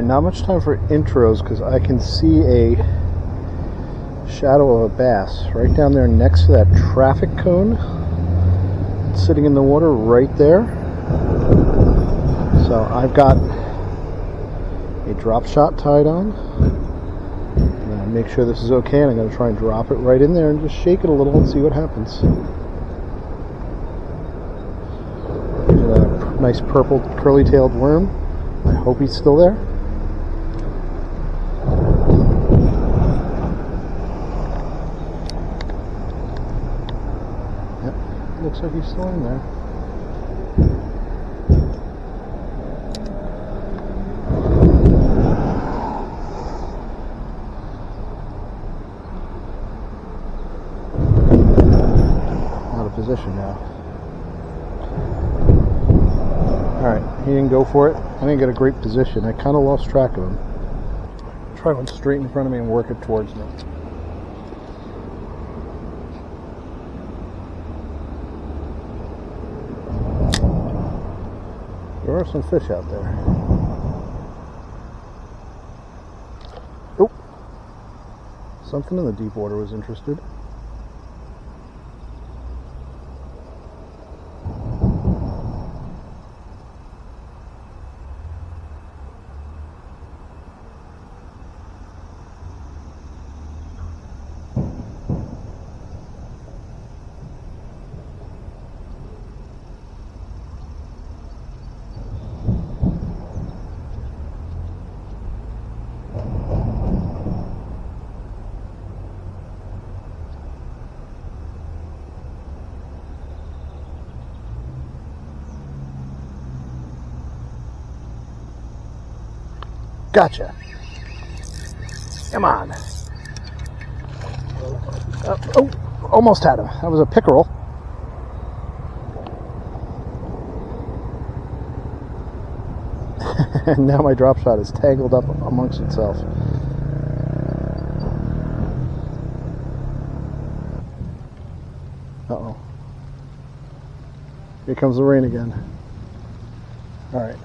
Not much time for intros because I can see a shadow of a bass right down there next to that traffic cone. It's sitting in the water right there. So I've got a drop shot tied on. I'm going to make sure this is okay, and I'm going to try and drop it right in there and just shake it a little and see what happens. There's a nice purple curly-tailed worm. I hope he's still there. Yep, looks like he's still in there. Position now. Alright, he didn't go for it. I didn't get a great position. I kind of lost track of him. Try one straight in front of me and work it towards me. There are some fish out there. Oh! Something in the deep water was interested. Gotcha. Come on. Oh, almost had him. That was a pickerel. And now my drop shot is tangled up amongst itself. Uh-oh. Here comes the rain again. All right.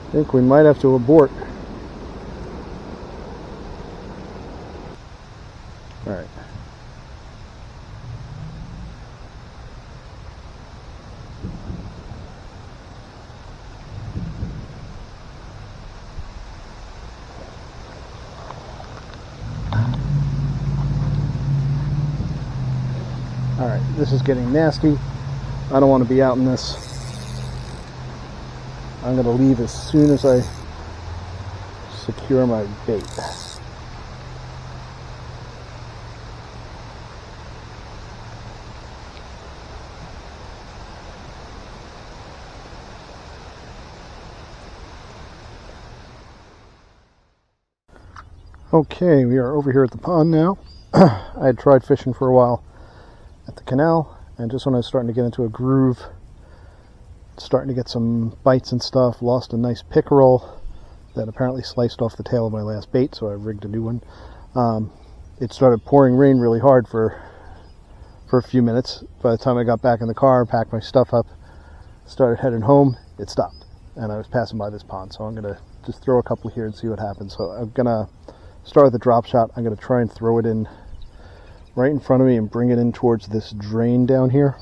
I think we might have to abort. All right. All right, this is getting nasty. I don't want to be out in this. I'm going to leave as soon as I secure my bait. Okay, we are over here at the pond now. I had tried fishing for a while at the canal, and just when I was starting to get into a groove, starting to get some bites and stuff, lost a nice pickerel that apparently sliced off the tail of my last bait, so I rigged a new one. It started pouring rain really hard for a few minutes. By the time I got back in the car, packed my stuff up, started heading home, it stopped. And I was passing by this pond, so I'm going to just throw a couple here and see what happens. So I'm going to start with a drop shot. I'm going to try and throw it in right in front of me and bring it in towards this drain down here.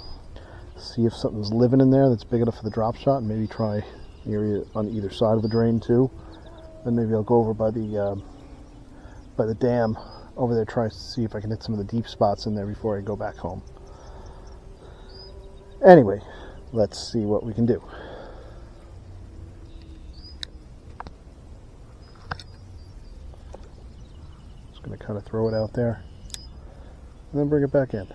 See if something's living in there that's big enough for the drop shot, and maybe try the area on either side of the drain too. Then maybe I'll go over by the dam over there, try to see if I can hit some of the deep spots in there before I go back home. Anyway, let's see what we can do. Just going to kind of throw it out there and then bring it back in.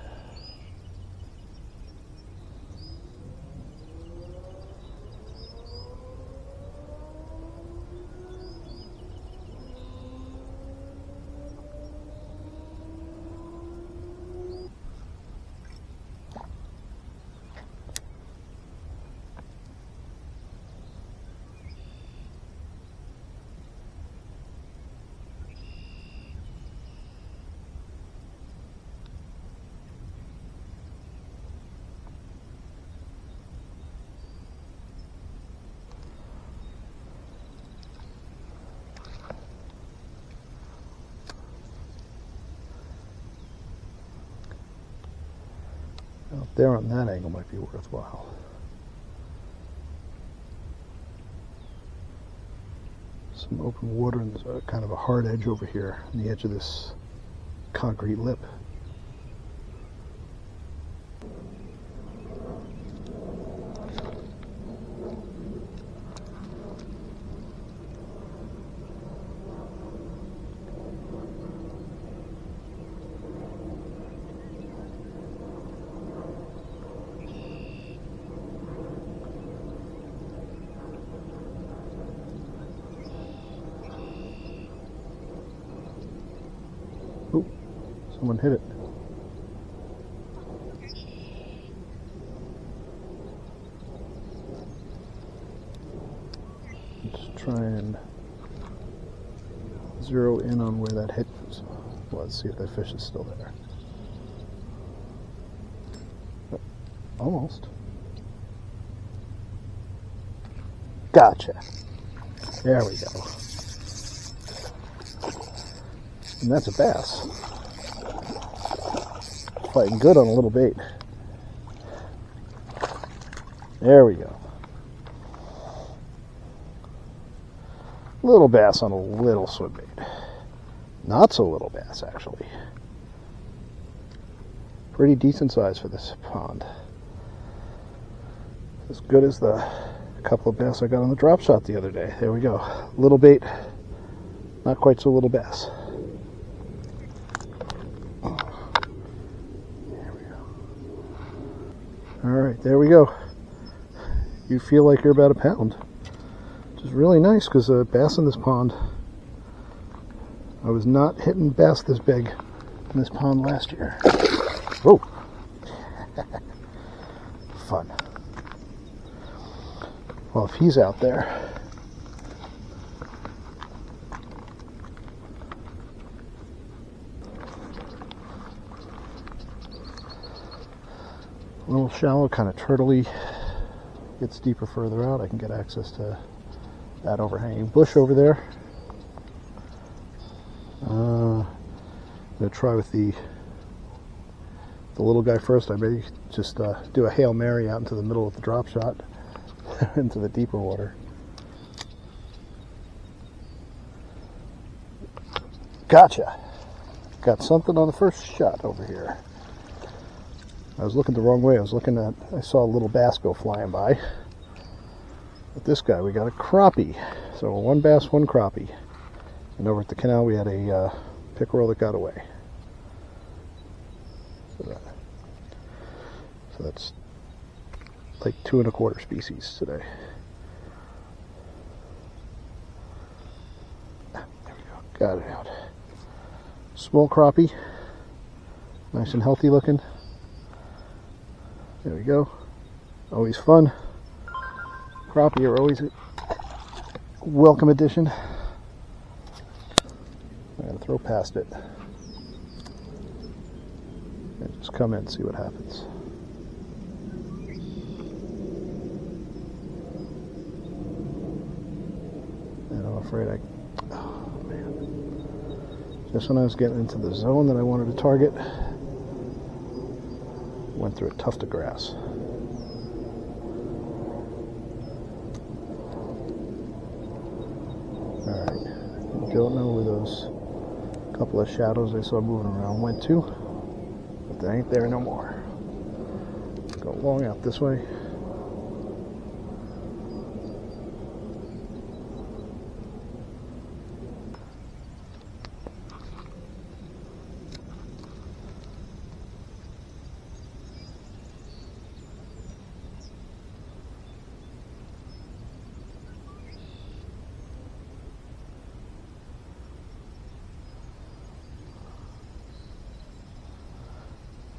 there on that angle might be worthwhile. Some open water, and there's kind of a hard edge over here on the edge of this concrete lip. Oh, someone hit it. Let's try and zero in on where that hit was. Well, let's see if that fish is still there. Oh, almost. Gotcha. There we go. And that's a bass. Fighting good on a little bait. There we go. Little bass on a little swim bait. Not so little bass, actually. Pretty decent size for this pond. As good as the couple of bass I got on the drop shot the other day. There we go. Little bait, not quite so little bass. Alright, there we go. You feel like you're about a pound. Which is really nice because bass in this pond, I was not hitting bass this big in this pond last year. Whoa! Fun. Well, if he's out there, a little shallow, kind of turtley, gets deeper further out. I can get access to that overhanging bush over there. I'm going to try with the little guy first. I may just do a Hail Mary out into the middle of the drop shot, into the deeper water. Gotcha! Got something on the first shot over here. I was looking the wrong way. I saw a little bass go flying by. With this guy, we got a crappie. So one bass, one crappie. And over at the canal, we had a pickerel that got away. So that's like 2 1/4 species today. There we go. Got it out. Small crappie. Nice and healthy looking. There we go. Always fun. Crappie are always a welcome addition. I'm going to throw past it. And just come in and see what happens. And I'm afraid oh man. Just when I was getting into the zone that I wanted to target, went through a tuft of grass. Alright, don't know where those couple of shadows I saw moving around went to, but they ain't there no more. Go long out this way.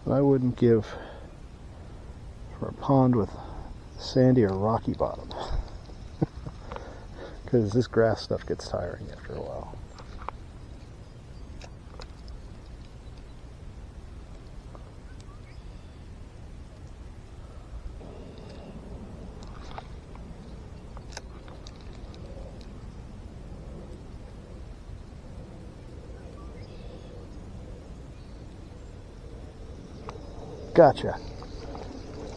I wouldn't give for a pond with sandy or rocky bottom, because this grass stuff gets tiring after a while. Gotcha.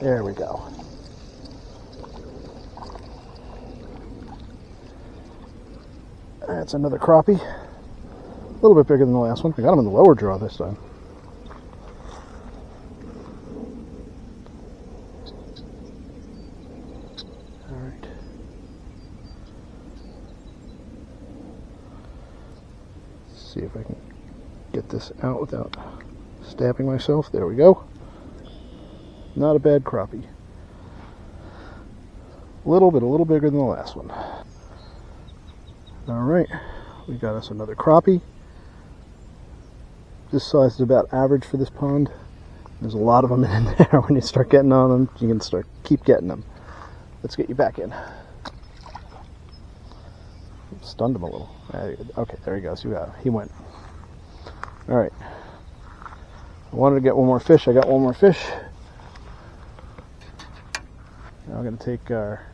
There we go. That's another crappie. A little bit bigger than the last one. I got him in the lower draw this time. Alright. See if I can get this out without stabbing myself. There we go. Not a bad crappie. A little bigger than the last one. Alright, we got us another crappie. This size is about average for this pond. There's a lot of them in there. When you start getting on them, you can keep getting them. Let's get you back in. Stunned him a little. Okay, there he goes. You got him. He went. Alright. I wanted to get one more fish. I got one more fish. Now I'm going to take our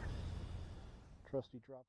trusty drop.